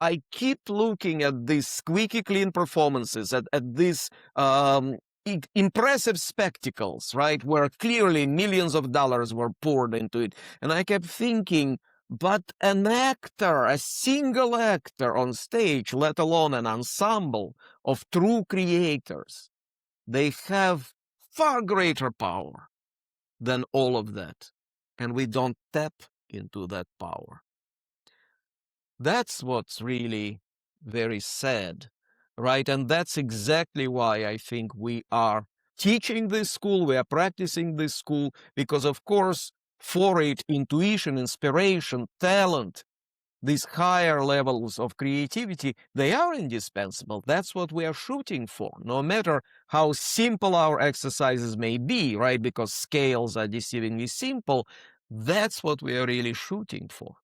I keep looking at these squeaky clean performances, at these impressive spectacles, right, where clearly millions of dollars were poured into it. And I kept thinking, but an actor, a single actor on stage, let alone an ensemble of true creators, they have far greater power than all of that. And we don't tap into that power. That's what's really very sad, right? And that's exactly why I think we are teaching this school, we are practicing this school, because of course, for it, intuition, inspiration, talent, these higher levels of creativity, they are indispensable. That's what we are shooting for, no matter how simple our exercises may be, right? Because scales are deceivingly simple. That's what we are really shooting for.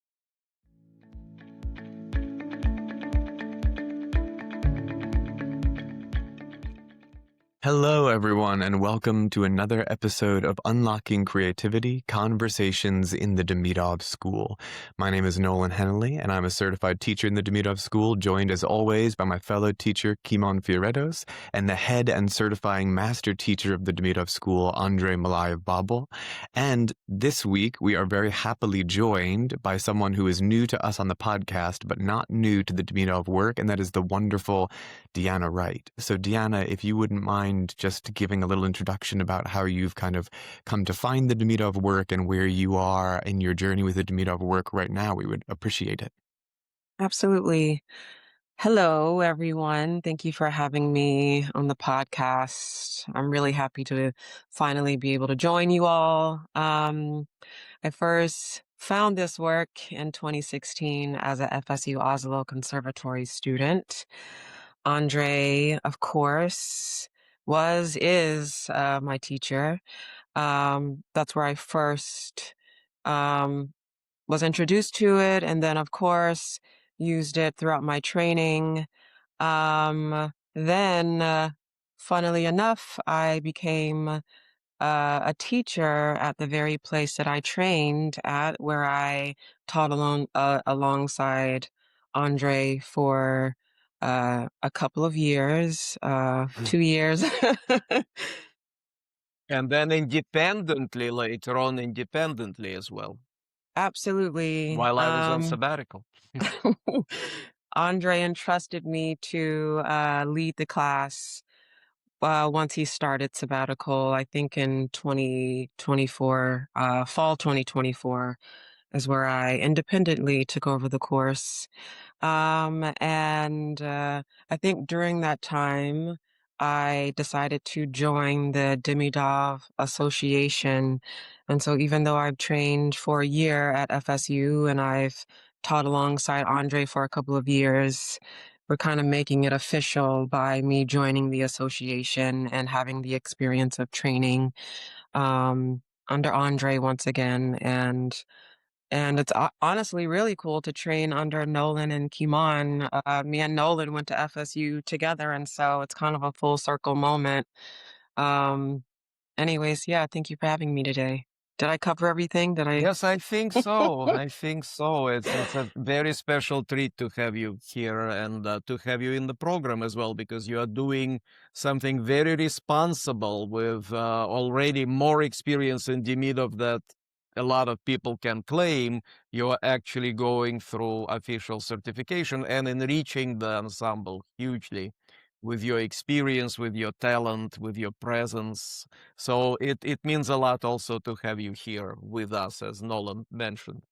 Hello, everyone, and welcome to another episode of Unlocking Creativity, Conversations in the Demidov School. My name is Nolan Hennelly, and I'm a certified teacher in the Demidov School, joined as always by my fellow teacher, Kimon Fioretos, and the head and certifying master teacher of the Demidov School, Andrei Malaev-Babel. And this week, we are very happily joined by someone who is new to us on the podcast, but not new to the Demidov work, and that is the wonderful DeAnna Wright. So DeAnna, if you wouldn't mind just giving a little introduction about how you've kind of come to find the Demidov work and where you are in your journey with the Demidov work right now, we would appreciate it. Absolutely. Hello, everyone. Thank you for having me on the podcast. I'm really happy to finally be able to join you all. I first found this work in 2016 as a FSU Oslo Conservatory student. Andrei, of course, is my teacher. That's where I first was introduced to it, and then, of course, used it throughout my training. Then, funnily enough, I became a teacher at the very place that I trained at, where I taught alongside Andrei for a couple of years, 2 years. And then independently, later on, independently as well, Absolutely. while I was on sabbatical. Andrei entrusted me to lead the class once he started sabbatical, I think in 2024, fall 2024 is where I independently took over the course. And I think during that time, I decided to join the Demidov Association. And so even though I've trained for a year at FSU and I've taught alongside Andrei for a couple of years, we're kind of making it official by me joining the association and having the experience of training under Andrei once again. And it's honestly really cool to train under Nolan and Kimon. Me and Nolan went to FSU together, and so it's kind of a full circle moment. Anyways, yeah, thank you for having me today. Did I cover everything? Did I? Yes, I think so. I think so. It's a very special treat to have you here and to have you in the program as well, because you are doing something very responsible with already more experience in Demidov that a lot of people can claim. You are actually going through official certification and enriching the ensemble hugely with your experience, with your talent, with your presence. So it means a lot also to have you here with us, as Nolan mentioned.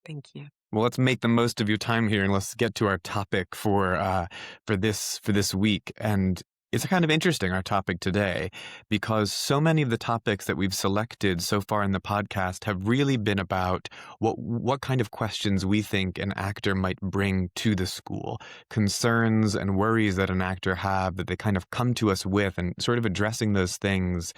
Thank you. Well, let's make the most of your time here, and let's get to our topic for this week. And it's kind of interesting, our topic today, because so many of the topics that we've selected so far in the podcast have really been about what kind of questions we think an actor might bring to the school, concerns and worries that an actor have that they kind of come to us with, and sort of addressing those things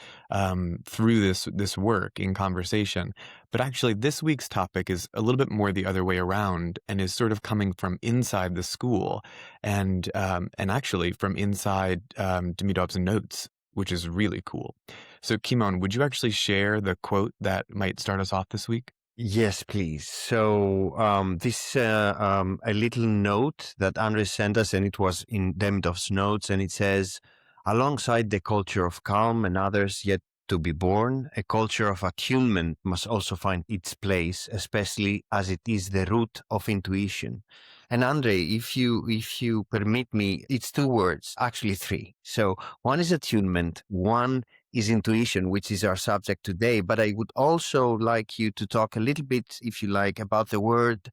through this work in conversation. But actually, this week's topic is a little bit more the other way around, and is sort of coming from inside the school, and actually from inside Demidov's notes, which is really cool. So, Kimon, would you actually share the quote that might start us off this week? Yes, please. So this a little note that Andrei sent us, and it was in Demidov's notes, and it says, alongside the culture of calm and others yet to be born, a culture of attunement must also find its place, especially as it is the root of intuition. And Andrei, if you permit me, it's two words, actually three. So one is attunement, one is intuition, which is our subject today. But I would also like you to talk a little bit, if you like, about the word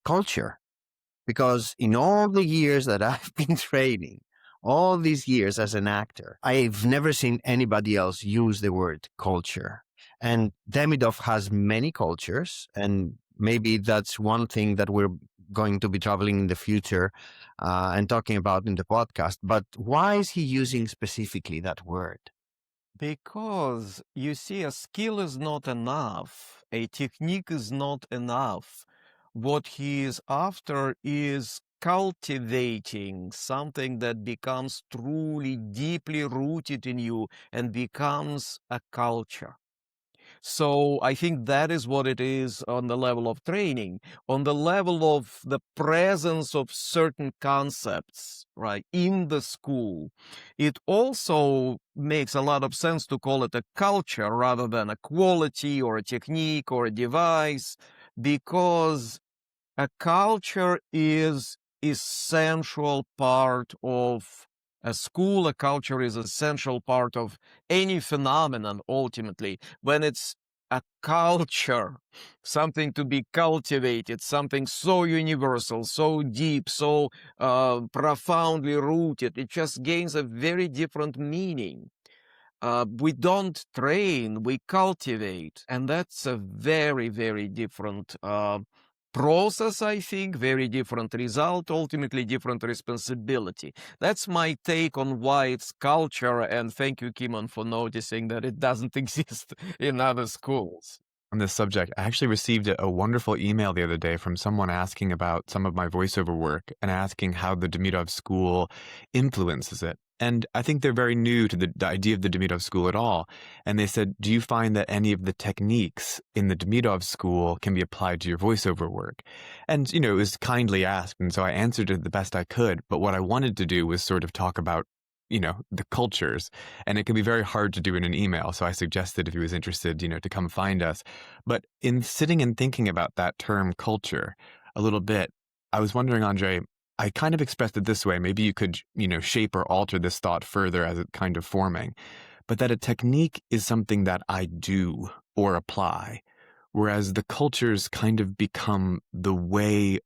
culture, because in all the years that I've been training, all these years as an actor, I've never seen anybody else use the word culture. And Demidov has many cultures, and maybe that's one thing that we're going to be traveling in the future and talking about in the podcast. But why is he using specifically that word? Because you see, a skill is not enough, a technique is not enough. What he is after is cultivating something that becomes truly deeply rooted in you and becomes a culture. So I think that is what it is on the level of training, on the level of the presence of certain concepts, right, in the school. It also makes a lot of sense to call it a culture rather than a quality or a technique or a device, because a culture is essential part of a school. A culture is essential part of any phenomenon, ultimately. When it's a culture, something to be cultivated, something so universal, so deep, so profoundly rooted, it just gains a very different meaning. We don't train, we cultivate. And that's a very, very different process, I think, very different result, ultimately different responsibility. That's my take on why it's culture. And thank you, Kimon, for noticing that it doesn't exist in other schools. On this subject, I actually received a wonderful email the other day from someone asking about some of my voiceover work and asking how the Demidov School influences it. And I think they're very new to the idea of the Demidov School at all. And they said, do you find that any of the techniques in the Demidov School can be applied to your voiceover work? And, it was kindly asked. And so I answered it the best I could. But what I wanted to do was sort of talk about the cultures, and it can be very hard to do in an email. So I suggested if he was interested, to come find us. But in sitting and thinking about that term culture a little bit, I was wondering, Andrei, I kind of expressed it this way. Maybe you could, shape or alter this thought further as it's kind of forming, but that a technique is something that I do or apply, whereas the cultures kind of become the way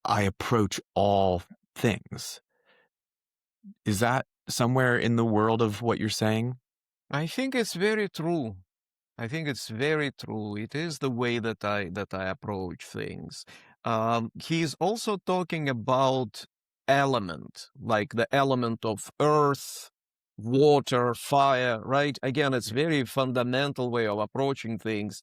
I approach all things. Is that somewhere in the world of what you're saying? I think it's very true. I think it's very true. It is the way that I approach things. He's also talking about element, like the element of earth, water, fire, right? Again, it's very fundamental way of approaching things.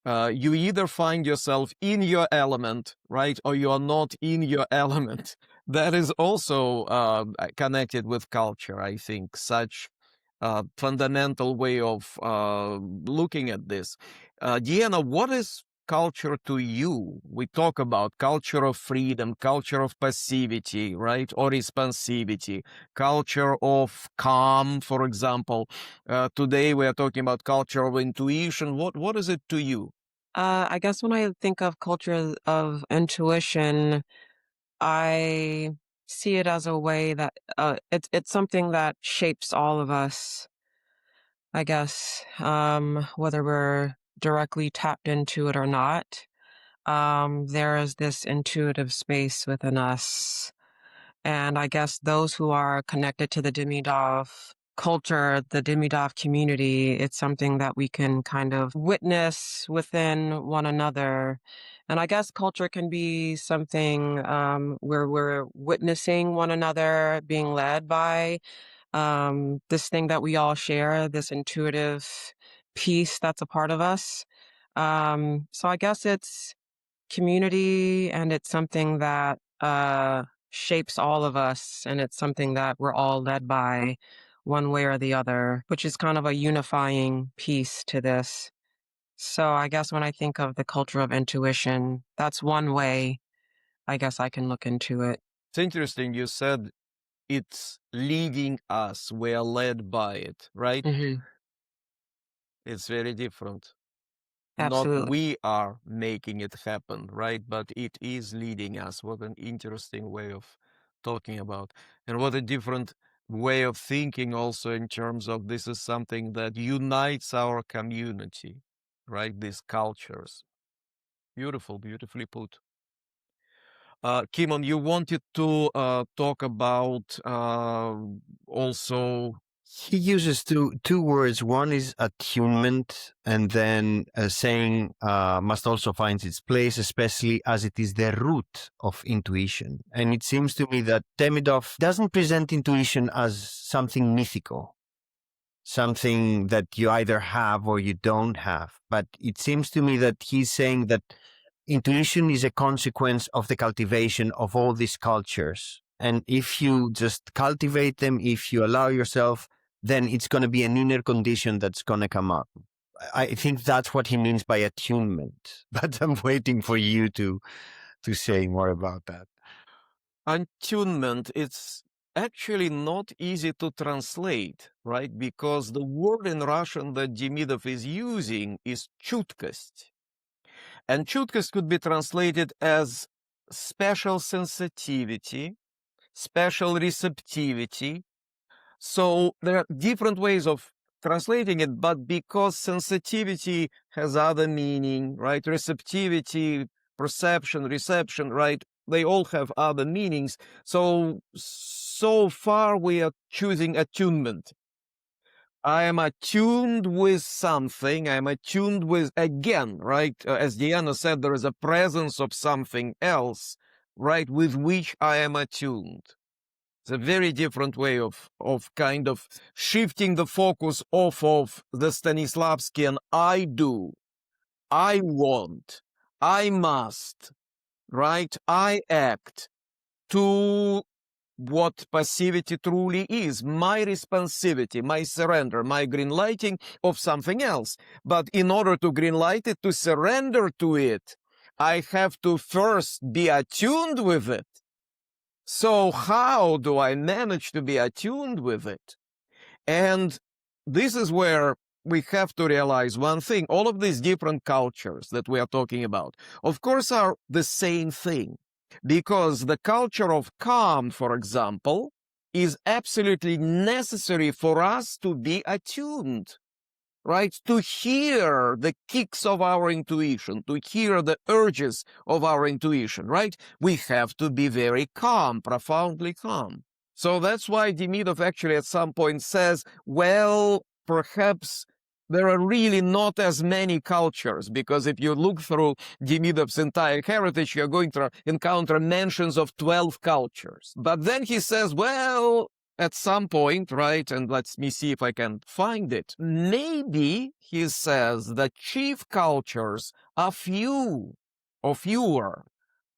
You either find yourself in your element, right, or you are not in your element. That is also connected with culture, I think, such fundamental way of looking at this. DeAnna, what is culture to you? We talk about culture of freedom, culture of passivity, right, or responsivity, culture of calm, for example. Today we are talking about culture of intuition. What is it to you? I guess when I think of culture of intuition, I see it as a way that it's something that shapes all of us, I guess, whether we're directly tapped into it or not. There is this intuitive space within us. And I guess those who are connected to the Demidov culture, the Demidov community, it's something that we can kind of witness within one another. And I guess culture can be something where we're witnessing one another being led by this thing that we all share, this intuitive piece that's a part of us. So I guess it's community, and it's something that shapes all of us, and it's something that we're all led by one way or the other, which is kind of a unifying piece to this. So I guess when I think of the culture of intuition, that's one way I guess I can look into it. It's interesting you said it's leading us. We are led by it, right? Hmm. It's very different. Not Absolutely. we are making it happen, right? But it is leading us. What an interesting way of talking about. And what a different way of thinking also in terms of this is something that unites our community, right? These cultures. Beautiful, beautifully put. Kimon, you wanted to talk about also. He uses two words. One is attunement, and then saying must also find its place, especially as it is the root of intuition. And it seems to me that Demidov doesn't present intuition as something mythical, something that you either have or you don't have. But it seems to me that he's saying that intuition is a consequence of the cultivation of all these cultures. And if you just cultivate them, if you allow yourself, then it's going to be an inner condition that's going to come up. I think that's what he means by attunement. But I'm waiting for you to say more about that. Attunement, it's actually not easy to translate, right? Because the word in Russian that Demidov is using is chutkость. And chutkость could be translated as special sensitivity, special receptivity. So there are different ways of translating it, but because sensitivity has other meaning, right? Receptivity, perception, reception, right? They all have other meanings. So far we are choosing attunement. I am attuned with something. I am attuned with, again, right? As DeAnna said, there is a presence of something else, right? With which I am attuned. It's a very different way of kind of shifting the focus off of the Stanislavski and I do, I want, I must, right? I act, to what passivity truly is, my responsivity, my surrender, my green lighting of something else. But in order to green light it, to surrender to it, I have to first be attuned with it. So how do I manage to be attuned with it? And this is where we have to realize one thing. All of these different cultures that we are talking about, of course, are the same thing. Because the culture of calm, for example, is absolutely necessary for us to be attuned, right? To hear the kicks of our intuition, to hear the urges of our intuition, right? We have to be very calm, profoundly calm. So that's why Demidov actually at some point says, well, perhaps there are really not as many cultures, because if you look through Demidov's entire heritage, you're going to encounter mentions of 12 cultures. But then he says, well, at some point, right, and let me see if I can find it, maybe, he says, the chief cultures are few or fewer,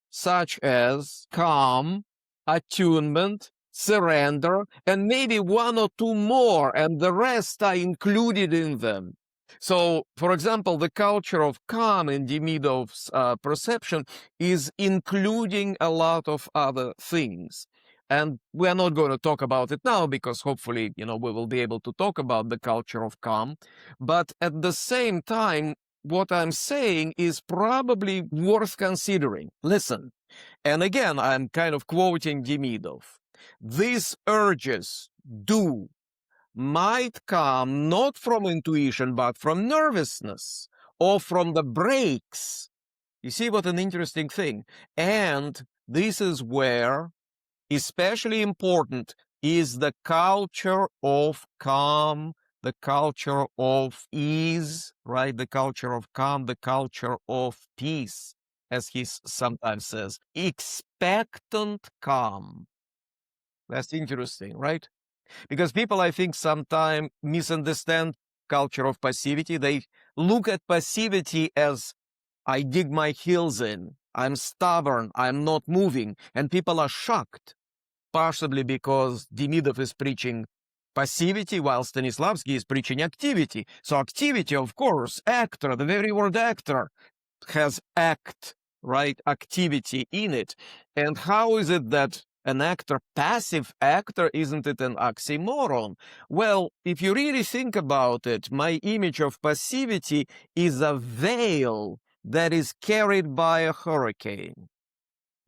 such as calm, attunement, surrender, and maybe one or two more, and the rest are included in them. So, for example, the culture of calm in Demidov's perception is including a lot of other things. And we're not going to talk about it now because hopefully, we will be able to talk about the culture of calm. But at the same time, what I'm saying is probably worth considering. Listen, and again, I'm kind of quoting Demidov. These urges might come not from intuition, but from nervousness or from the breaks. You see what an interesting thing. And this is where, especially important, is the culture of calm, the culture of ease, right? The culture of calm, the culture of peace, as he sometimes says, expectant calm. That's interesting, right? Because people, I think, sometimes misunderstand culture of passivity. They look at passivity as I dig my heels in, I'm stubborn, I'm not moving, and people are shocked, possibly because Demidov is preaching passivity, while Stanislavski is preaching activity. So activity, of course, actor, the very word actor has act, right? Activity in it. And how is it that an actor, passive actor, isn't it an oxymoron? Well, if you really think about it, my image of passivity is a veil that is carried by a hurricane.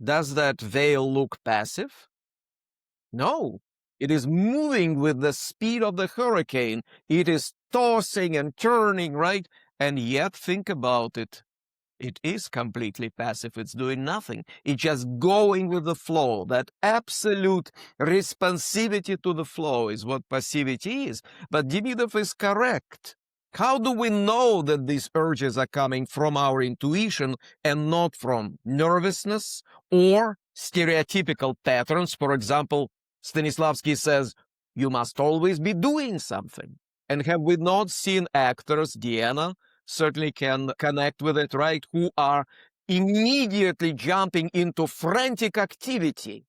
Does that veil look passive? No. It is moving with the speed of the hurricane. It is tossing and turning, right? And yet, think about it. It is completely passive. It's doing nothing. It's just going with the flow. That absolute responsivity to the flow is what passivity is. But Demidov is correct. How do we know that these urges are coming from our intuition and not from nervousness or stereotypical patterns? For example, Stanislavski says, you must always be doing something. And have we not seen actors, DeAnna certainly can connect with it, right, who are immediately jumping into frantic activity?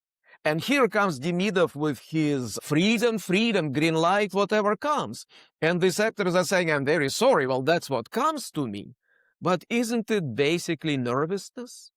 And here comes Demidov with his freedom, green light, whatever comes. And these actors are saying, I'm very sorry, well, that's what comes to me. But isn't it basically nervousness?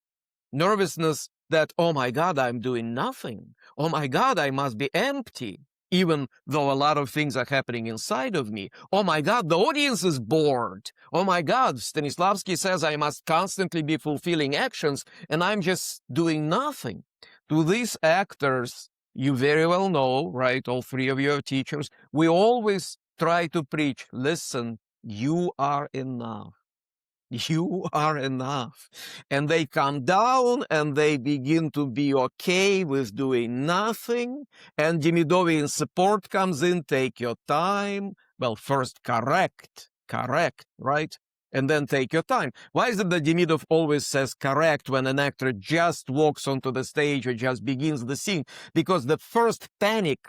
Nervousness that, oh my God, I'm doing nothing. Oh my God, I must be empty, even though a lot of things are happening inside of me. Oh my God, the audience is bored. Oh my God, Stanislavski says I must constantly be fulfilling actions, and I'm just doing nothing. To these actors, you very well know, right, all three of you are teachers, we always try to preach, listen, you are enough. You are enough. And they come down and they begin to be okay with doing nothing. And Demidovian support comes in, take your time. Well, first correct, right? And then take your time. Why is it that Demidov always says correct when an actor just walks onto the stage or just begins the scene? Because the first panic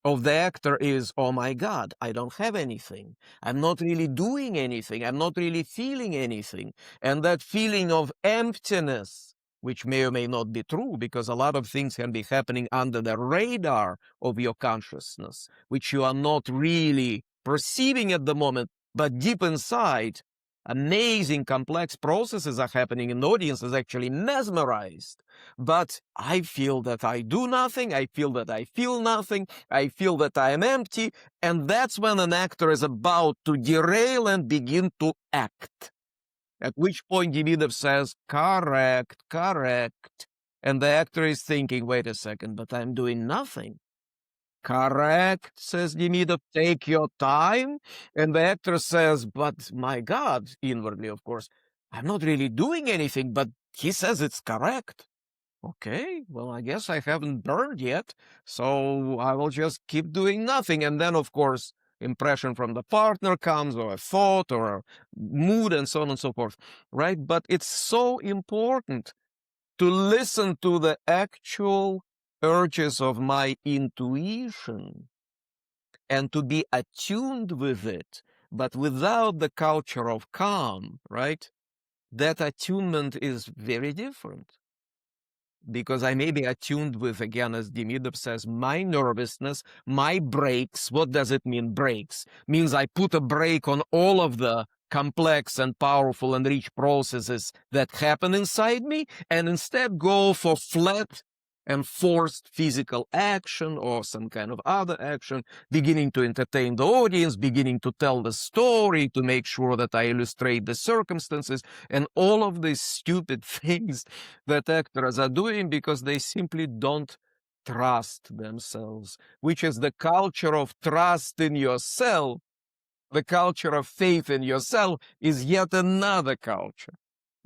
of the actor is, oh my God, I don't have anything. I'm not really doing anything. I'm not really feeling anything. And that feeling of emptiness, which may or may not be true, because a lot of things can be happening under the radar of your consciousness, which you are not really perceiving at the moment, but deep inside, amazing complex processes are happening, and the audience is actually mesmerized. But I feel that I do nothing, I feel that I feel nothing, I feel that I am empty, and that's when an actor is about to derail and begin to act. At which point Demidov says, correct, and the actor is thinking, wait a second, but I'm doing nothing. Correct, says Demidov, take your time. And the actor says, but my God, inwardly, of course, I'm not really doing anything, but he says it's correct. Okay, well, I guess I haven't burned yet, so I will just keep doing nothing. And then, of course, impression from the partner comes, or a thought, or a mood, and so on and so forth, right? But it's so important to listen to the actual urges of my intuition and to be attuned with it, but without the culture of calm, right? That attunement is very different. Because I may be attuned with, again, as Demidov says, my nervousness, my brakes. What does it mean, brakes? Means I put a brake on all of the complex and powerful and rich processes that happen inside me, and instead go for flat and forced physical action or some kind of other action, beginning to entertain the audience, beginning to tell the story, to make sure that I illustrate the circumstances, and all of these stupid things that actors are doing because they simply don't trust themselves, which is the culture of trust in yourself. The culture of faith in yourself is yet another culture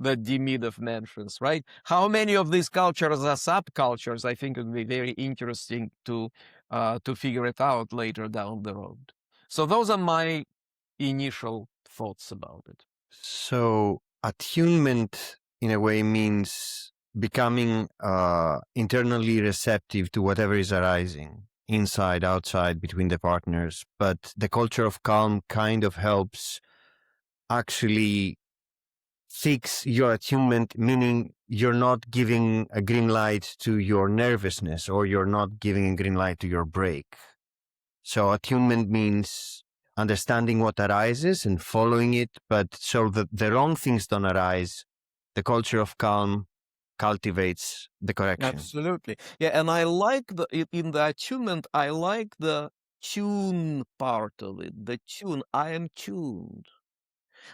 that Demidov mentions, right? How many of these cultures are subcultures? I think it would be very interesting to figure it out later down the road. So those are my initial thoughts about it. So attunement, in a way, means becoming internally receptive to whatever is arising, inside, outside, between the partners. But the culture of calm kind of helps actually fix your attunement, meaning you're not giving a green light to your nervousness, or you're not giving a green light to your brake. So attunement means understanding what arises and following it, but so that the wrong things don't arise, the culture of calm cultivates the correction. Absolutely. Yeah, and I like in the attunement, I like the tune part of it. The tune, I am tuned.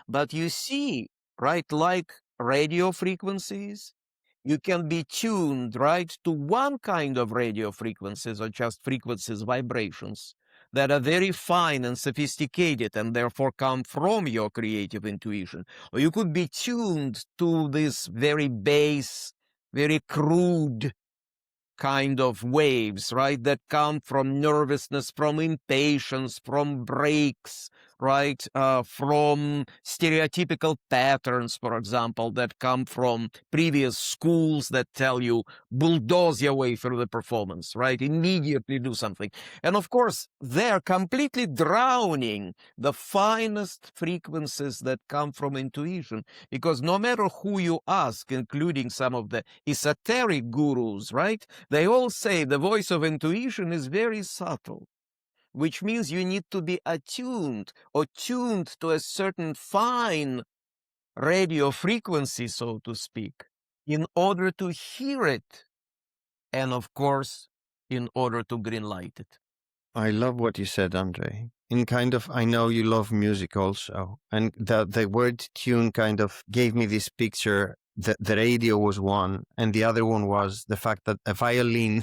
But you see, right, like radio frequencies, you can be tuned, right, to one kind of radio frequencies or just frequencies, vibrations that are very fine and sophisticated and therefore come from your creative intuition. Or you could be tuned to this very base, very crude kind of waves, right, that come from nervousness, from impatience, from breaks, right, from stereotypical patterns, for example, that come from previous schools that tell you bulldoze your way through the performance, right, immediately do something. And of course, they're completely drowning the finest frequencies that come from intuition, because no matter who you ask, including some of the esoteric gurus, right, they all say the voice of intuition is very subtle, which means you need to be attuned or tuned to a certain fine radio frequency, so to speak, in order to hear it. And of course, in order to greenlight it. I love what you said, Andrei. In kind of, I know you love music also. And the word tune kind of gave me this picture. The radio was one, and the other one was the fact that a violin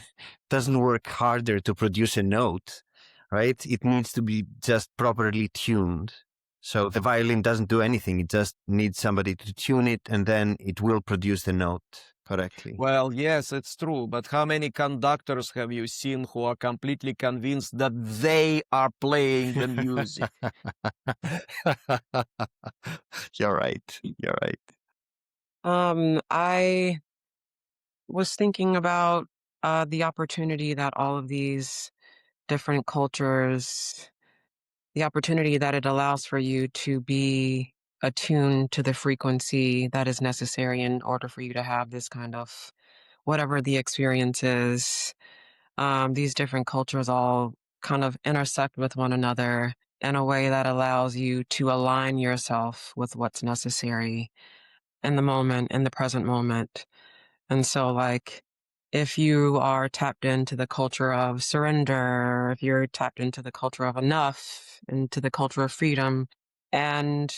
doesn't work harder to produce a note, right? It needs to be just properly tuned. So the violin doesn't do anything. It just needs somebody to tune it, and then it will produce the note correctly. Well, yes, it's true. But how many conductors have you seen who are completely convinced that they are playing the music? You're right. You're right. I was thinking about the opportunity that all of these different cultures, the opportunity that it allows for you to be attuned to the frequency that is necessary in order for you to have this kind of whatever the experience is. These different cultures all kind of intersect with one another in a way that allows you to align yourself with what's necessary in the moment, in the present moment. And so, like, if you are tapped into the culture of surrender, if you're tapped into the culture of enough, into the culture of freedom, and,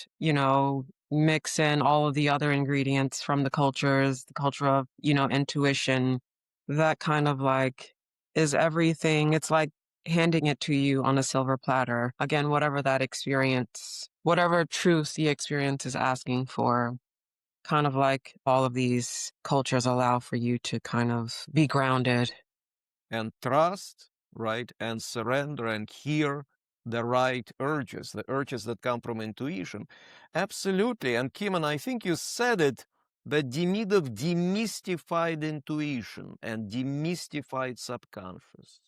mix in all of the other ingredients from the cultures, the culture of, intuition, that kind of like is everything. It's like handing it to you on a silver platter. Again, whatever that experience, whatever truth the experience is asking for, kind of like all of these cultures allow for you to kind of be grounded. And trust, right, and surrender and hear the right urges, the urges that come from intuition. Absolutely. And Kimon, I think you said it, that Demidov demystified intuition and demystified subconscious.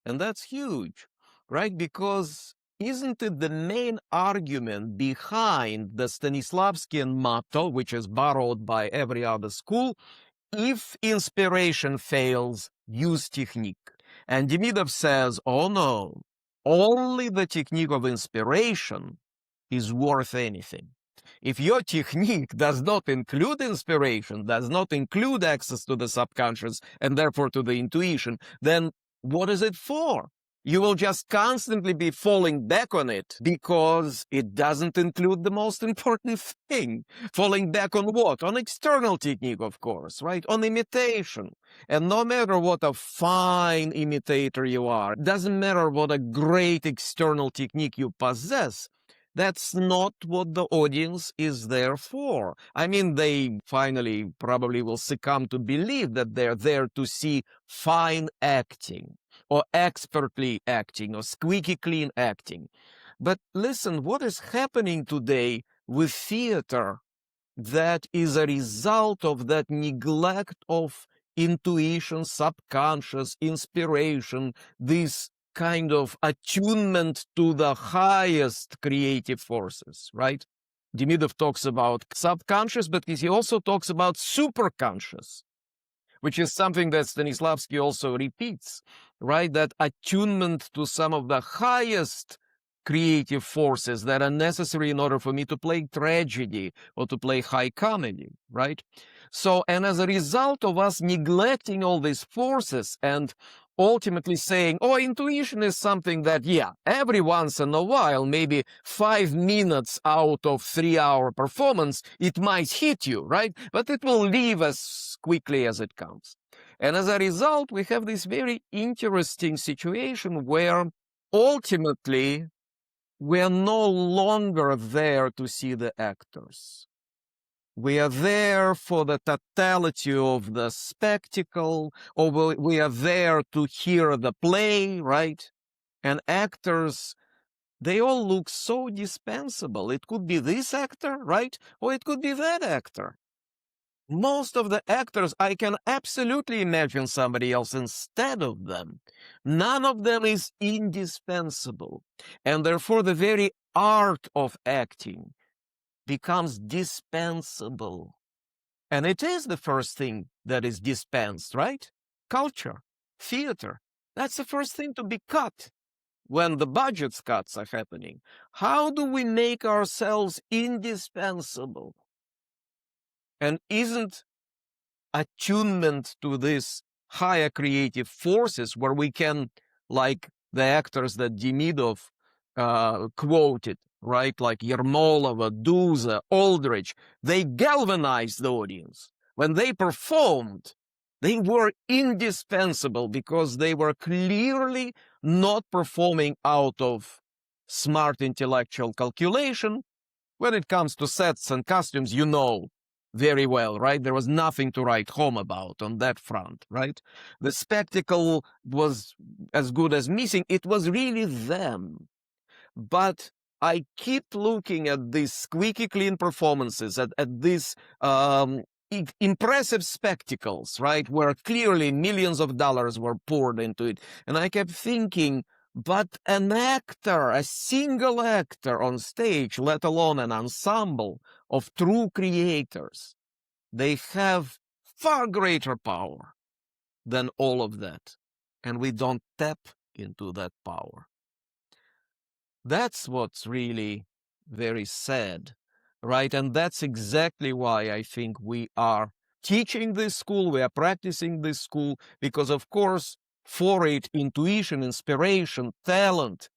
And that's huge, right? Because isn't it the main argument behind the Stanislavskian motto, which is borrowed by every other school, if inspiration fails, use technique. And Demidov says, oh no, only the technique of inspiration is worth anything. If your technique does not include inspiration, does not include access to the subconscious and therefore to the intuition, then what is it for? You will just constantly be falling back on it because it doesn't include the most important thing. Falling back on what? On external technique, of course, right? On imitation. And no matter what a fine imitator you are, doesn't matter what a great external technique you possess, that's not what the audience is there for. I mean, they finally probably will succumb to believe that they're there to see fine acting, or expertly acting, or squeaky clean acting. But listen, what is happening today with theater that is a result of that neglect of intuition, subconscious, inspiration, this kind of attunement to the highest creative forces, right? Demidov talks about subconscious, but he also talks about superconscious. which is something that Stanislavski also repeats, right? That attunement to some of the highest creative forces that are necessary in order for me to play tragedy or to play high comedy, right? So, and as a result of us neglecting all these forces and ultimately saying, oh, intuition is something that, yeah, every once in a while, maybe 5 minutes out of 3-hour performance, it might hit you, right? But it will leave as quickly as it comes. And as a result, we have this very interesting situation where ultimately we're no longer there to see the actors. We are there for the totality of the spectacle, or we are there to hear the play, right? And actors, they all look so dispensable. It could be this actor, right? Or it could be that actor. Most of the actors, I can absolutely imagine somebody else instead of them. None of them is indispensable. And therefore, the very art of acting becomes dispensable. And it is the first thing that is dispensed, right? Culture, theater. That's the first thing to be cut when the budget cuts are happening. How do we make ourselves indispensable? And isn't attunement to these higher creative forces where we can, like the actors that Demidov quoted, right? Like Yermolova, Duza, Aldrich, they galvanized the audience. When they performed, they were indispensable because they were clearly not performing out of smart intellectual calculation. When it comes to sets and costumes, you know very well, right? There was nothing to write home about on that front, right? The spectacle was as good as missing. It was really them. But I keep looking at these squeaky clean performances, at these impressive spectacles, right? Where clearly millions of dollars were poured into it. And I kept thinking, but an actor, a single actor on stage, let alone an ensemble of true creators, they have far greater power than all of that. And we don't tap into that power. That's what's really very sad, right? And that's exactly why I think we are teaching this school, we are practicing this school, because of course, for it, intuition, inspiration, talent,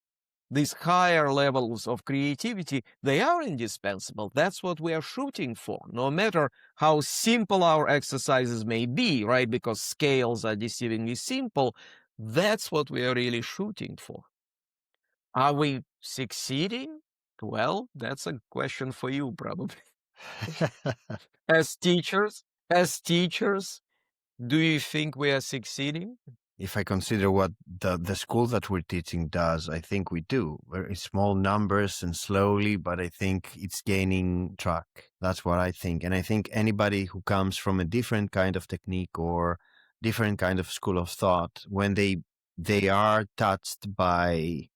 these higher levels of creativity, they are indispensable. That's what we are shooting for, no matter how simple our exercises may be, right? Because scales are deceivingly simple. That's what we are really shooting for. Are we succeeding? Well, that's a question for you, probably. As teachers, do you think we are succeeding? If I consider what the school that we're teaching does, I think we do. Very small numbers and slowly, but I think it's gaining track. That's what I think. And I think anybody who comes from a different kind of technique or different kind of school of thought, when they are touched by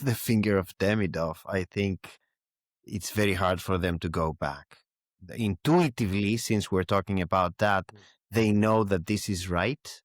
the finger of Demidov, I think it's very hard for them to go back. Intuitively, since we're talking about that, they know that this is right.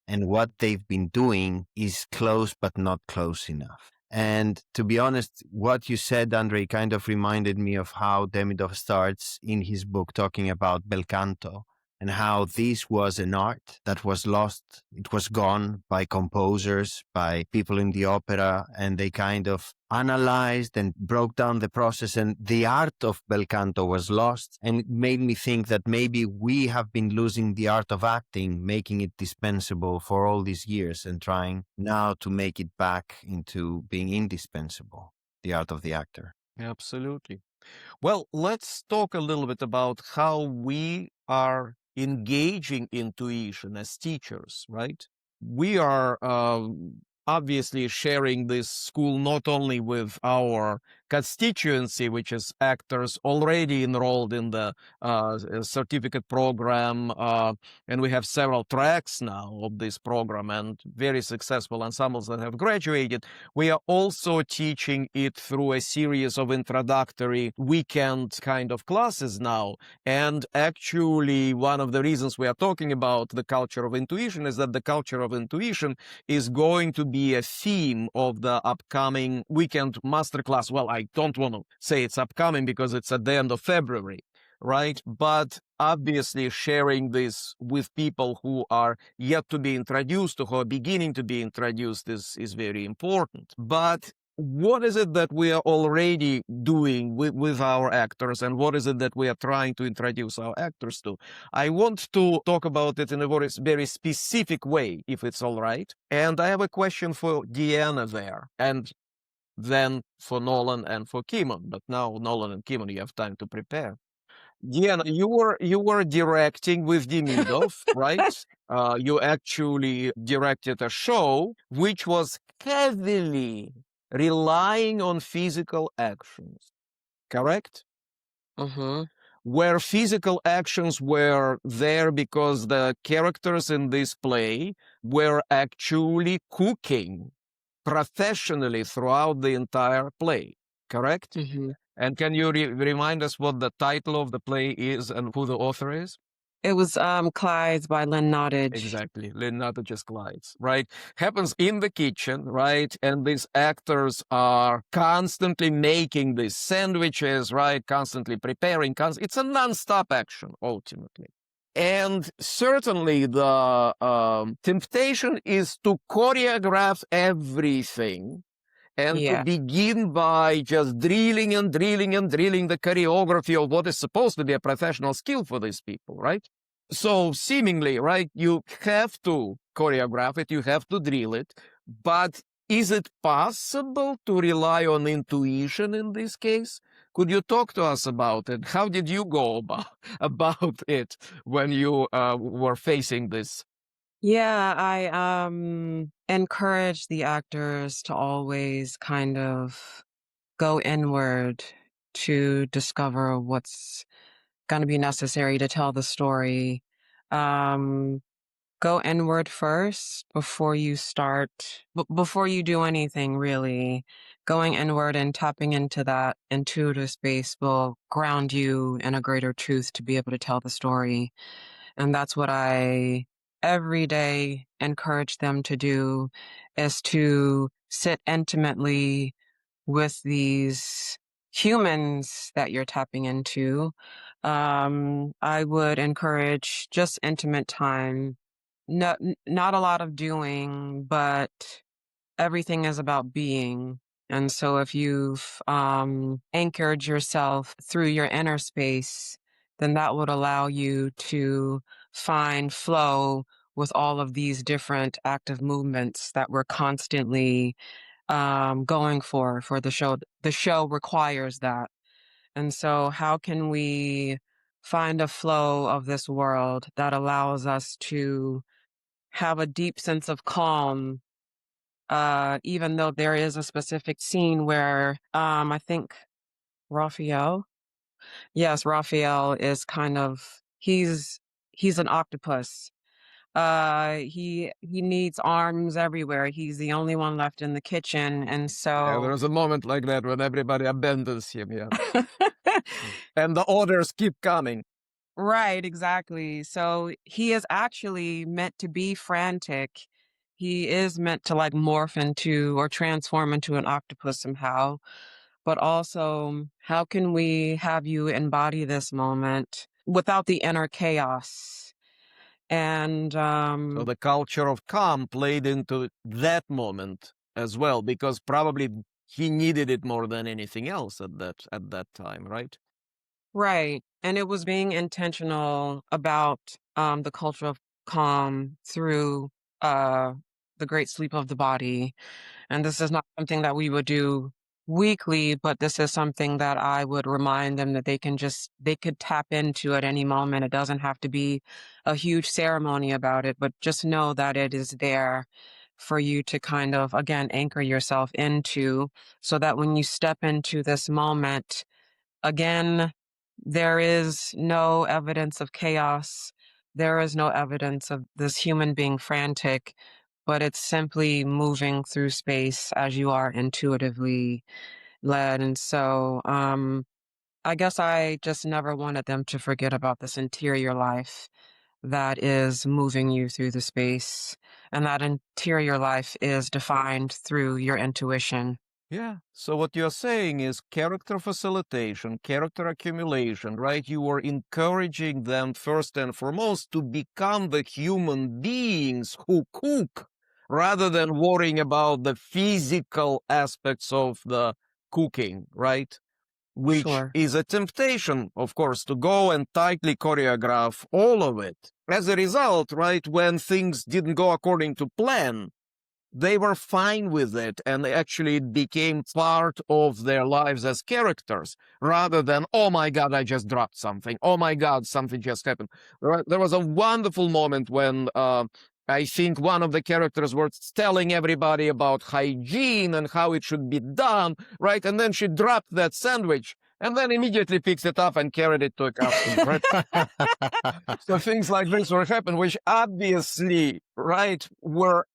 And what they've been doing is close, but not close enough. And to be honest, what you said, Andrei, kind of reminded me of how Demidov starts in his book talking about bel canto and how this was an art that was lost. It was gone by composers, by people in the opera, and they kind of analyzed and broke down the process, and the art of bel canto was lost. And it made me think that maybe we have been losing the art of acting, making it dispensable for all these years and trying now to make it back into being indispensable, the art of the actor. Absolutely. Well, let's talk a little bit about how we are engaging intuition as teachers, right? We are obviously sharing this school not only with our constituency, which is actors already enrolled in the certificate program. And we have several tracks now of this program and very successful ensembles that have graduated. We are also teaching it through a series of introductory weekend kind of classes now. And actually, one of the reasons we are talking about the culture of intuition is that the culture of intuition is going to be a theme of the upcoming weekend masterclass. Well, I don't want to say it's upcoming because it's at the end of February, right? But obviously sharing this with people who are yet to be introduced or who are beginning to be introduced is very important. But what is it that we are already doing with our actors, and what is it that we are trying to introduce our actors to? I want to talk about it in a very specific way, if it's all right. And I have a question for DeAnna there, and then for Nolan and for Kimon. But now, Nolan and Kimon, you have time to prepare. DeAnna, you were directing with Demidov, right? You actually directed a show which was heavily relying on physical actions, correct? Mm-hmm. Where physical actions were there because the characters in this play were actually cooking professionally throughout the entire play, correct? Mm-hmm. And can you remind us what the title of the play is and who the author is? It was Clyde's by Lynn Nottage. Exactly, Lynn Nottage's Clyde's, right? Happens in the kitchen, right? And these actors are constantly making these sandwiches, right? Constantly preparing. It's a non-stop action, ultimately. And certainly the temptation is to choreograph everything and to begin by just drilling and drilling and drilling the choreography of what is supposed to be a professional skill for these people, right? So seemingly, right, you have to choreograph it, you have to drill it, but is it possible to rely on intuition in this case? Could you talk to us about it? How did you go about it when you were facing this? Yeah, I encourage the actors to always kind of go inward to discover what's going to be necessary to tell the story. Go inward first before you start, before you do anything really. Going inward and tapping into that intuitive space will ground you in a greater truth to be able to tell the story. And that's what I every day encourage them to do, is to sit intimately with these humans that you're tapping into. I would encourage just intimate time. Not a lot of doing, but everything is about being. And so if you've anchored yourself through your inner space, then that would allow you to find flow with all of these different active movements that we're constantly going for the show. The show requires that. And so how can we find a flow of this world that allows us to have a deep sense of calm, even though there is a specific scene where I think Raphael is kind of he's an octopus. He needs arms everywhere. He's the only one left in the kitchen, and Yeah, so there's a moment like that when everybody abandons him, yeah. And the orders keep coming. Right, exactly. So he is actually meant to be frantic. He is meant to like morph into or transform into an octopus somehow. But also, how can we have you embody this moment without the inner chaos? And So the culture of calm played into that moment as well, because probably he needed it more than anything else at that time, right? right. And it was being intentional about the culture of calm through the great sleep of the body. And this is not something that we would do weekly, but this is something that I would remind them that they could tap into at any moment. It doesn't have to be a huge ceremony about it, but just know that it is there. for you to kind of, again, anchor yourself into, so that when you step into this moment, again, there is no evidence of chaos. There is no evidence of this human being frantic, but it's simply moving through space as you are intuitively led. And so, I guess I just never wanted them to forget about this interior life that is moving you through the space. And that interior life is defined through your intuition. Yeah. So what you're saying is character facilitation, character accumulation, right? You are encouraging them first and foremost to become the human beings who cook rather than worrying about the physical aspects of the cooking, right? Which Sure. is a temptation, of course, to go and tightly choreograph all of it. As a result, right, when things didn't go according to plan, they were fine with it, and actually it became part of their lives as characters, rather than, oh my God, I just dropped something. Oh my God, something just happened. There was a wonderful moment when I think one of the characters was telling everybody about hygiene and how it should be done, right? And then she dropped that sandwich and then immediately picked it up and carried it to a customer, right? So things like this were happening, which obviously, right, were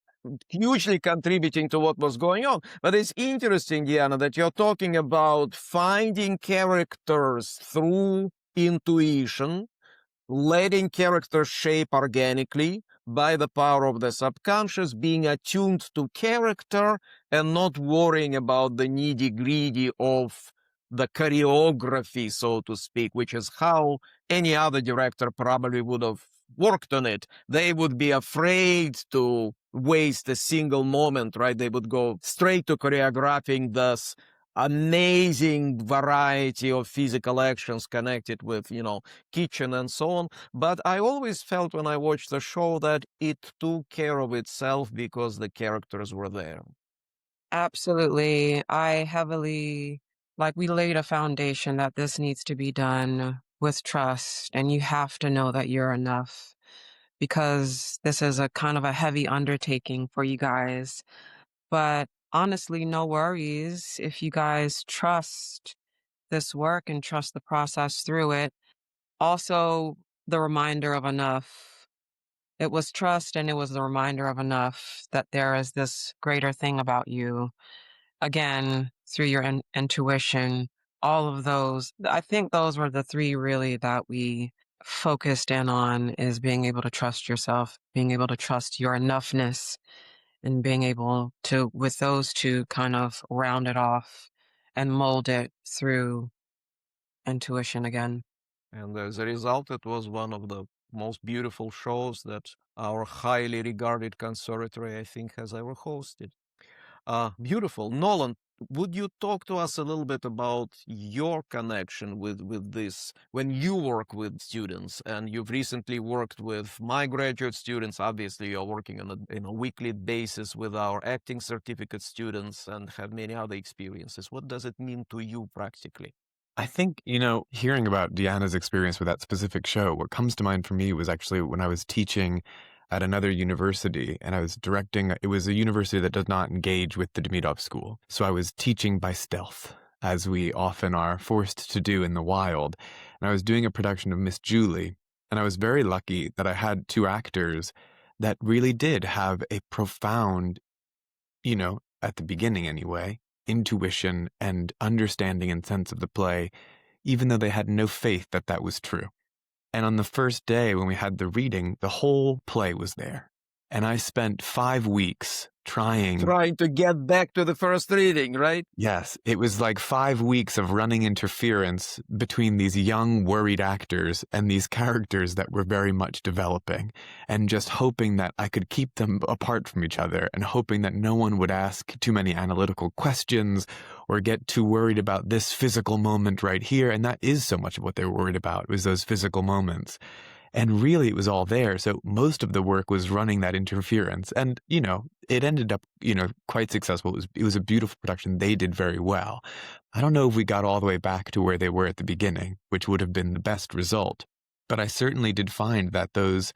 hugely contributing to what was going on. But it's interesting, DeAnna, that you're talking about finding characters through intuition, letting characters shape organically by the power of the subconscious, being attuned to character and not worrying about the nitty-gritty of the choreography, so to speak, which is how any other director probably would have worked on it. They would be afraid to waste a single moment, right? They would go straight to choreographing this amazing variety of physical actions connected with, kitchen and so on. But I always felt when I watched the show that it took care of itself because the characters were there. Absolutely. We laid a foundation that this needs to be done with trust, and you have to know that you're enough, because this is a kind of a heavy undertaking for you guys. But honestly, no worries if you guys trust this work and trust the process through it. Also, the reminder of enough. It was trust, and it was the reminder of enough, that there is this greater thing about you. Again, through your intuition, all of those, I think those were the three really that we focused in on, is being able to trust yourself, being able to trust your enoughness, and being able to, with those two, kind of round it off and mold it through intuition again. And as a result, it was one of the most beautiful shows that our highly regarded conservatory, I think, has ever hosted. Beautiful. Nolan, would you talk to us a little bit about your connection with this when you work with students? And you've recently worked with my graduate students. Obviously, you're working on a weekly basis with our acting certificate students and have many other experiences. What does it mean to you practically? I think, hearing about DeAnna's experience with that specific show, what comes to mind for me was actually when I was teaching at another university and I was directing. It was a university that does not engage with the Demidov School. So I was teaching by stealth, as we often are forced to do in the wild. And I was doing a production of Miss Julie. And I was very lucky that I had two actors that really did have a profound, at the beginning anyway, intuition and understanding and sense of the play, even though they had no faith that that was true. And on the first day when we had the reading, the whole play was there. And I spent 5 weeks trying to get back to the first reading, right? Yes, it was like 5 weeks of running interference between these young, worried actors and these characters that were very much developing, and just hoping that I could keep them apart from each other, and hoping that no one would ask too many analytical questions or get too worried about this physical moment right here. And that is so much of what they were worried about, was those physical moments. And really, it was all there. So most of the work was running that interference. And, it ended up, quite successful. It was a beautiful production. They did very well. I don't know if we got all the way back to where they were at the beginning, which would have been the best result. But I certainly did find that those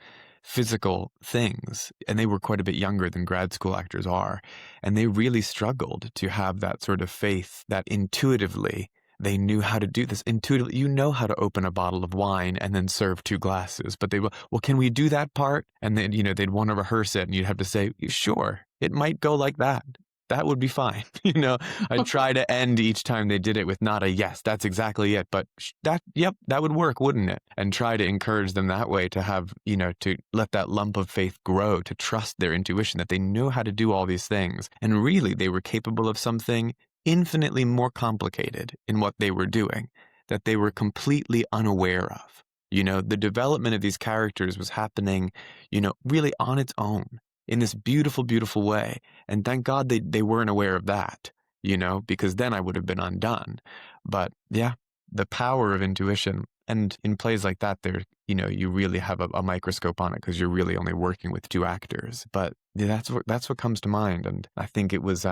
physical things. And they were quite a bit younger than grad school actors are. And they really struggled to have that sort of faith that intuitively they knew how to do this. Intuitively, you know how to open a bottle of wine and then serve 2 glasses. But they will, well, can we do that part? And then, they'd want to rehearse it and you'd have to say, sure, it might go like that. That would be fine. I'd try to end each time they did it with not a yes, that's exactly it, but that would work, wouldn't it? And try to encourage them that way to have, to let that lump of faith grow, to trust their intuition, that they know how to do all these things. And really, they were capable of something infinitely more complicated in what they were doing, that they were completely unaware of. The development of these characters was happening, really on its own, in this beautiful, beautiful way. And thank God they weren't aware of that, because then I would have been undone. But yeah, the power of intuition. And in plays like that, there, you really have a microscope on it because you're really only working with 2 actors. But yeah, that's what comes to mind. And I think it was,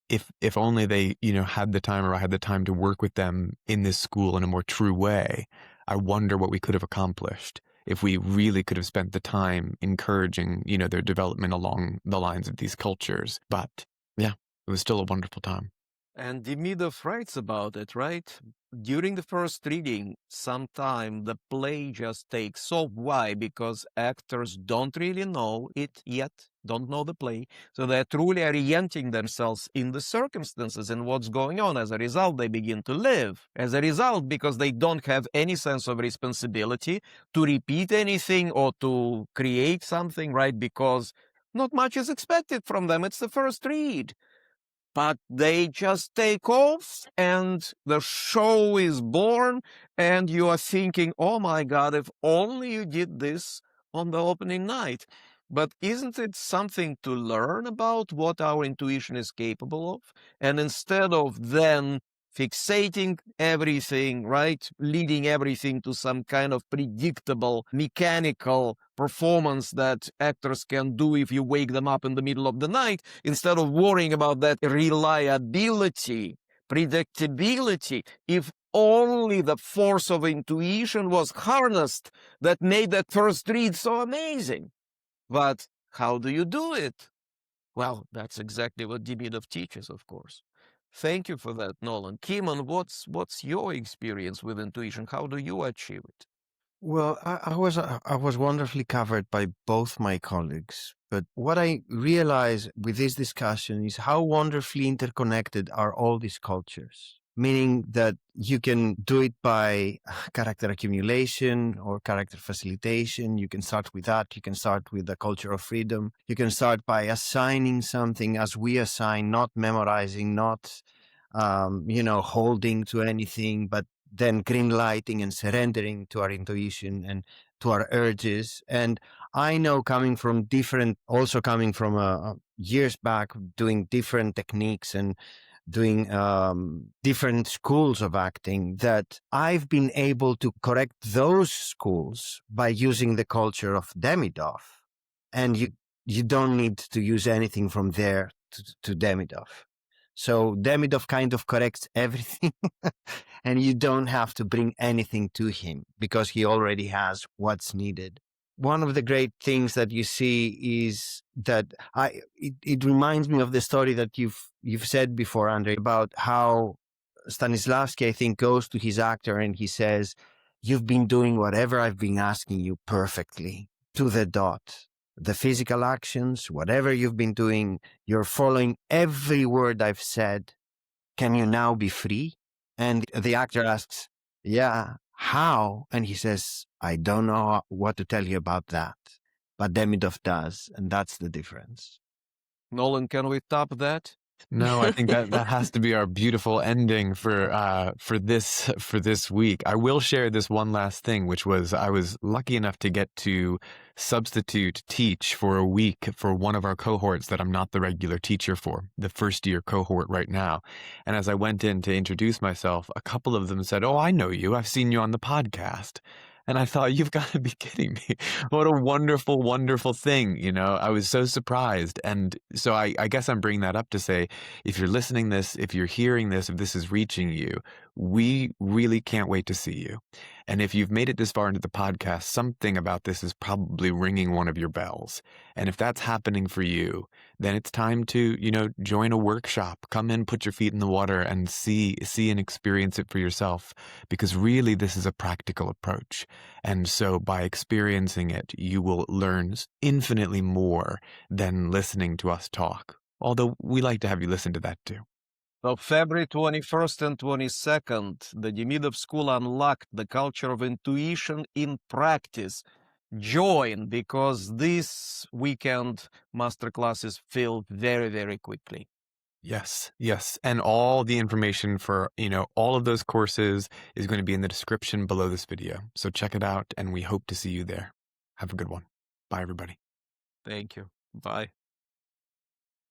if only they, had the time, or I had the time to work with them in this school in a more true way, I wonder what we could have accomplished if we really could have spent the time encouraging, their development along the lines of these cultures. But yeah, it was still a wonderful time. And Demidov writes about it, right? During the first reading, sometime the play just takes off. Why? Because actors don't really know it yet, don't know the play. So they're truly orienting themselves in the circumstances and what's going on. As a result, they begin to live. As a result, because they don't have any sense of responsibility to repeat anything or to create something, right? Because not much is expected from them. It's the first read. But they just take off and the show is born and you are thinking, oh my God, if only you did this on the opening night. But isn't it something to learn about what our intuition is capable of? And instead of then fixating everything, right, leading everything to some kind of predictable, mechanical performance that actors can do if you wake them up in the middle of the night, instead of worrying about that reliability, predictability, if only the force of intuition was harnessed that made that first read so amazing. But how do you do it? Well, that's exactly what Demidov teaches, of course. Thank you for that, Nolan. Kimon, what's your experience with intuition? How do you achieve it? Well, I was wonderfully covered by both my colleagues, but what I realize with this discussion is how wonderfully interconnected are all these cultures. Meaning that you can do it by character accumulation or character facilitation. You can start with that. You can start with the culture of freedom. You can start by assigning something as we assign, not memorizing, not, holding to anything, but then green lighting and surrendering to our intuition and to our urges. And I know coming from years back, doing different techniques and doing different schools of acting, that I've been able to correct those schools by using the culture of Demidov. And you don't need to use anything from there to Demidov. So Demidov kind of corrects everything and you don't have to bring anything to him because he already has what's needed. One of the great things that you see is that it reminds me of the story that you've said before, Andrei, about how Stanislavski, I think, goes to his actor and he says, "You've been doing whatever I've been asking you perfectly, to the dot. The physical actions, whatever you've been doing, you're following every word I've said. Can you now be free?" And the actor asks, "Yeah, how?" And he says, "I don't know what to tell you about that." But Demidov does, and that's the difference. Nolan, can we top that? No, I think that has to be our beautiful ending for this week. I will share this one last thing, which was I was lucky enough to get to substitute teach for a week for one of our cohorts that I'm not the regular teacher for, the first year cohort right now. And as I went in to introduce myself, a couple of them said, "Oh, I know you. I've seen you on the podcast." And I thought, you've got to be kidding me. What a wonderful, wonderful thing. I was so surprised. And so I guess I'm bringing that up to say, if you're listening this, if you're hearing this, if this is reaching you, We really can't wait to see you. And if you've made it this far into the podcast, something about this is probably ringing one of your bells. And if that's happening for you, then it's time to, join a workshop. Come in, put your feet in the water and see and experience it for yourself. Because really, this is a practical approach. And so by experiencing it, you will learn infinitely more than listening to us talk. Although we like to have you listen to that too. So February 21st and 22nd, the Demidov School unlocked the culture of intuition in practice. Join, because this weekend masterclasses fill very, very quickly. Yes. And all the information for, all of those courses is going to be in the description below this video. So check it out, and we hope to see you there. Have a good one. Bye, everybody. Thank you. Bye.